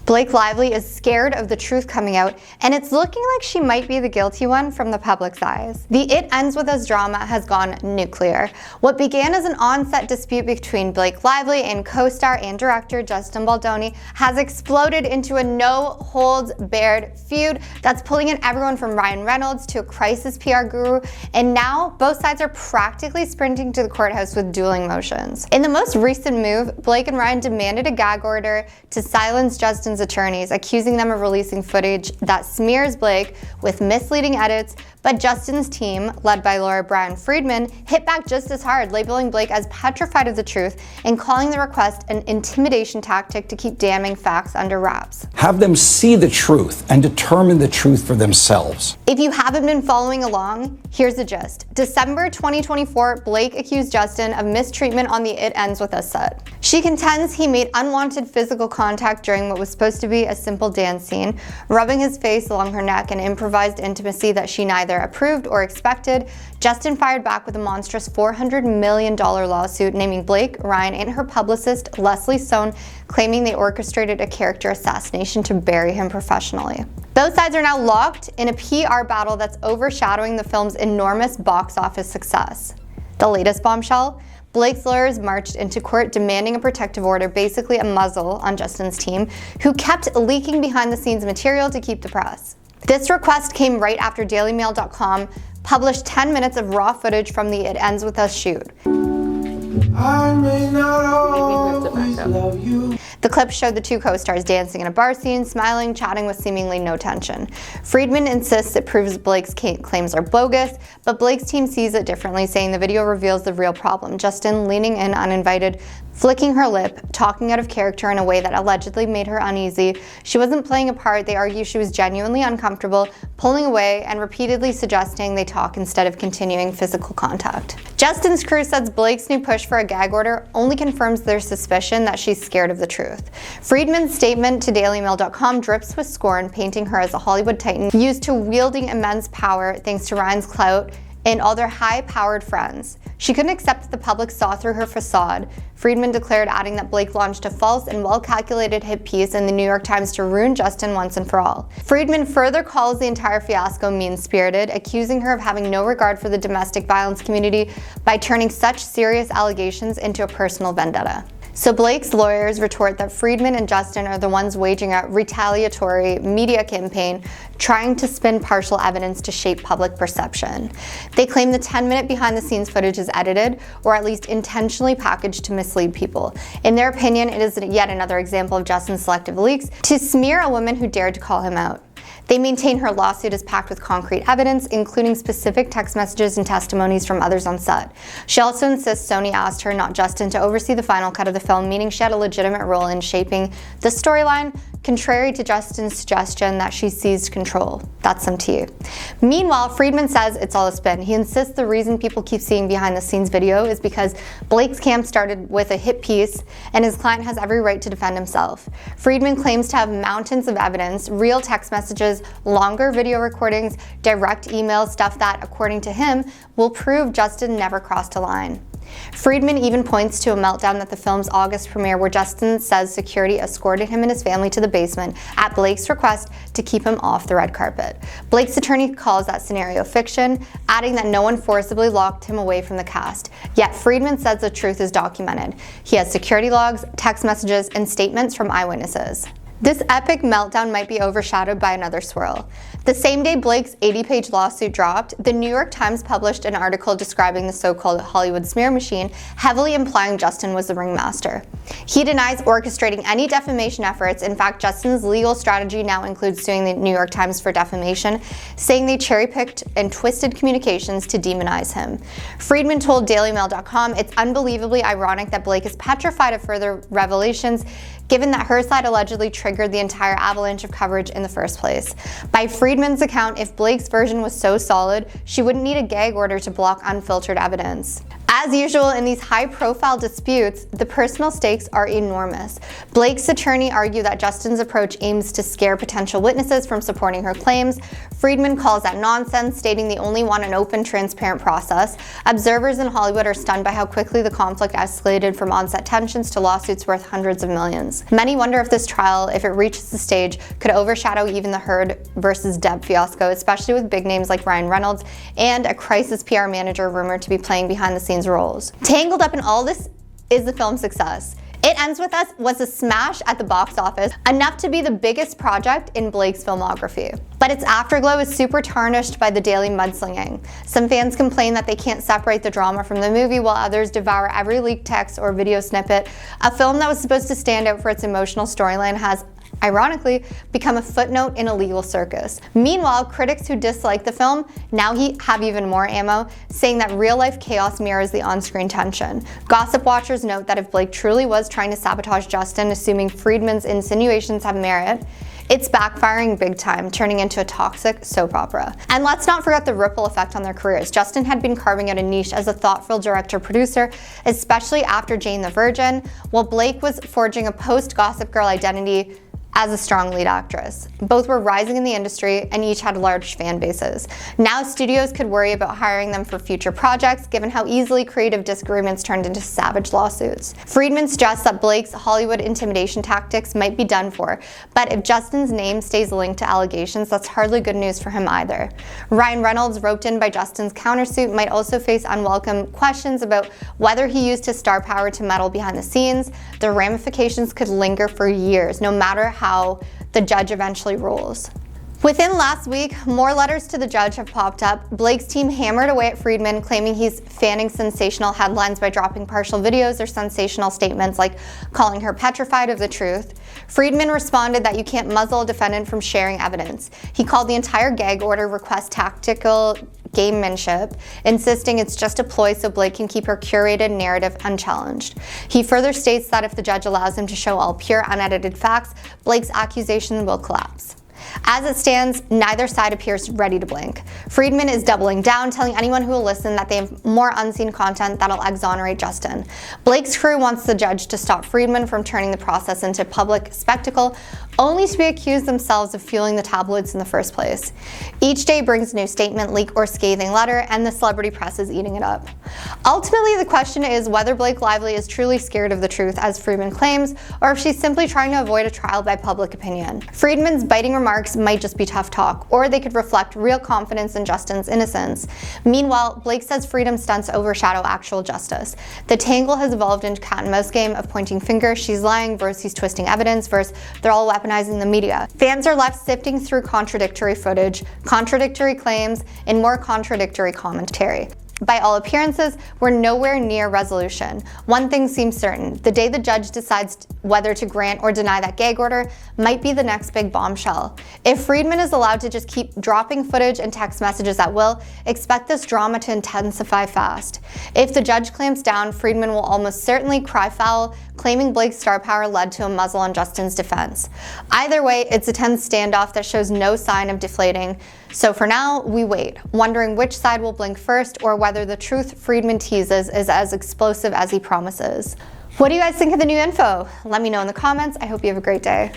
Blake Lively is scared of the truth coming out, and it's looking like she might be the guilty one from the public's eyes. The It Ends With Us drama has gone nuclear. What began as an on-set dispute between Blake Lively and co-star and director Justin Baldoni has exploded into a no-holds-barred feud that's pulling in everyone from Ryan Reynolds to a crisis PR guru, and now both sides are practically sprinting to the courthouse with dueling motions. In the most recent move, Blake and Ryan demanded a gag order to silence Justin's attorneys, accusing them of releasing footage that smears Blake with misleading edits, but Justin's team, led by lawyer Brian Friedman, hit back just as hard, labeling Blake as petrified of the truth and calling the request an intimidation tactic to keep damning facts under wraps. Have them see the truth and determine the truth for themselves. If you haven't been following along, here's the gist. December 2024, Blake accused Justin of mistreatment on the It Ends With Us set. She contends he made unwanted physical contact during what was supposed to be a simple dance scene, rubbing his face along her neck in improvised intimacy that she neither approved or expected. Justin fired back with a monstrous $400 million lawsuit naming Blake, Ryan, and her publicist, Leslie Stone, claiming they orchestrated a character assassination to bury him professionally. Both sides are now locked in a PR battle that's overshadowing the film's enormous box office success. The latest bombshell? Blake's lawyers marched into court demanding a protective order, basically a muzzle on Justin's team, who kept leaking behind-the-scenes material to keep the press. This request came right after DailyMail.com published 10 minutes of raw footage from the It Ends With Us shoot. I may not always love you. The clip showed the two co-stars dancing in a bar scene, smiling, chatting with seemingly no tension. Friedman insists it proves Blake's claims are bogus, but Blake's team sees it differently, saying the video reveals the real problem. Justin leaning in uninvited, flicking her lip, talking out of character in a way that allegedly made her uneasy. She wasn't playing a part. They argue she was genuinely uncomfortable, pulling away and repeatedly suggesting they talk instead of continuing physical contact. Justin's crew says Blake's new push for a gag order only confirms their suspicion that she's scared of the truth. Friedman's statement to DailyMail.com drips with scorn, painting her as a Hollywood titan used to wielding immense power thanks to Ryan's clout and all their high-powered friends. She couldn't accept that the public saw through her facade. Friedman declared, adding that Blake launched a false and well-calculated hit piece in the New York Times to ruin Justin once and for all. Friedman further calls the entire fiasco mean-spirited, accusing her of having no regard for the domestic violence community by turning such serious allegations into a personal vendetta. So Blake's lawyers retort that Friedman and Justin are the ones waging a retaliatory media campaign trying to spin partial evidence to shape public perception. They claim the 10-minute behind-the-scenes footage is edited or at least intentionally packaged to mislead people. In their opinion, it is yet another example of Justin's selective leaks to smear a woman who dared to call him out. They maintain her lawsuit is packed with concrete evidence, including specific text messages and testimonies from others on set. She also insists Sony asked her, not Justin, to oversee the final cut of the film, meaning she had a legitimate role in shaping the storyline, contrary to Justin's suggestion that she seized control. That's some tea. Meanwhile, Friedman says it's all a spin. He insists the reason people keep seeing behind-the-scenes video is because Blake's camp started with a hit piece, and his client has every right to defend himself. Friedman claims to have mountains of evidence, real text messages, longer video recordings, direct emails, stuff that, according to him, will prove Justin never crossed a line. Friedman even points to a meltdown at the film's August premiere where Justin says security escorted him and his family to the basement at Blake's request to keep him off the red carpet. Blake's attorney calls that scenario fiction, adding that no one forcibly locked him away from the cast. Yet Friedman says the truth is documented. He has security logs, text messages, and statements from eyewitnesses. This epic meltdown might be overshadowed by another swirl. The same day Blake's 80-page lawsuit dropped, the New York Times published an article describing the so-called Hollywood smear machine, heavily implying Justin was the ringmaster. He denies orchestrating any defamation efforts. In fact, Justin's legal strategy now includes suing the New York Times for defamation, saying they cherry-picked and twisted communications to demonize him. Friedman told DailyMail.com, it's unbelievably ironic that Blake is petrified of further revelations, given that her side allegedly triggered the entire avalanche of coverage in the first place. By Friedman's account, if Blake's version was so solid, she wouldn't need a gag order to block unfiltered evidence. As As usual in these high-profile disputes, the personal stakes are enormous. Blake's attorney argued that Justin's approach aims to scare potential witnesses from supporting her claims. Friedman calls that nonsense, stating they only want an open, transparent process. Observers in Hollywood are stunned by how quickly the conflict escalated from on-set tensions to lawsuits worth hundreds of millions. Many wonder if this trial, if it reaches the stage, could overshadow even the Heard versus Depp fiasco, especially with big names like Ryan Reynolds and a crisis PR manager rumored to be playing behind-the-scenes roles. Tangled up in all this is the film's success. It Ends With Us was a smash at the box office, enough to be the biggest project in Blake's filmography. But its afterglow is super tarnished by the daily mudslinging. Some fans complain that they can't separate the drama from the movie, while others devour every leaked text or video snippet. A film that was supposed to stand out for its emotional storyline has, ironically, become a footnote in a legal circus. Meanwhile, critics who dislike the film now have even more ammo, saying that real-life chaos mirrors the on-screen tension. Gossip watchers note that if Blake truly was trying to sabotage Justin, assuming Friedman's insinuations have merit, it's backfiring big time, turning into a toxic soap opera. And let's not forget the ripple effect on their careers. Justin had been carving out a niche as a thoughtful director-producer, especially after Jane the Virgin, while Blake was forging a post-Gossip Girl identity as a strong lead actress. Both were rising in the industry and each had large fan bases. Now studios could worry about hiring them for future projects, given how easily creative disagreements turned into savage lawsuits. Friedman suggests that Blake's Hollywood intimidation tactics might be done for, but if Justin's name stays linked to allegations, that's hardly good news for him either. Ryan Reynolds, roped in by Justin's countersuit, might also face unwelcome questions about whether he used his star power to meddle behind the scenes. The ramifications could linger for years, no matter how the judge eventually rules. Within last week, more letters to the judge have popped up. Blake's team hammered away at Friedman, claiming he's fanning sensational headlines by dropping partial videos or sensational statements like calling her petrified of the truth. Friedman responded that you can't muzzle a defendant from sharing evidence. He called the entire gag order request tactical gamemanship, insisting it's just a ploy so Blake can keep her curated narrative unchallenged. He further states that if the judge allows him to show all pure, unedited facts, Blake's accusation will collapse. As it stands, neither side appears ready to blink. Friedman is doubling down, telling anyone who will listen that they have more unseen content that'll exonerate Justin. Blake's crew wants the judge to stop Friedman from turning the process into public spectacle, only to be accused themselves of fueling the tabloids in the first place. Each day brings a new statement, leak, or scathing letter, and the celebrity press is eating it up. Ultimately, the question is whether Blake Lively is truly scared of the truth, as Friedman claims, or if she's simply trying to avoid a trial by public opinion. Friedman's biting remarks might just be tough talk, or they could reflect real confidence in Justin's innocence. Meanwhile, Blake says freedom stunts overshadow actual justice. The tangle has evolved into cat and mouse game of pointing fingers, she's lying, versus he's twisting evidence, versus they're all weaponizing the media. Fans are left sifting through contradictory footage, contradictory claims, and more contradictory commentary. By all appearances, we're nowhere near resolution. One thing seems certain: the day the judge decides whether to grant or deny that gag order might be the next big bombshell. If Friedman is allowed to just keep dropping footage and text messages at will, expect this drama to intensify fast. If the judge clamps down, Friedman will almost certainly cry foul, claiming Blake's star power led to a muzzle on Justin's defense. Either way, it's a tense standoff that shows no sign of deflating. So for now, we wait, wondering which side will blink first or whether the truth Friedman teases is as explosive as he promises. What do you guys think of the new info? Let me know in the comments. I hope you have a great day.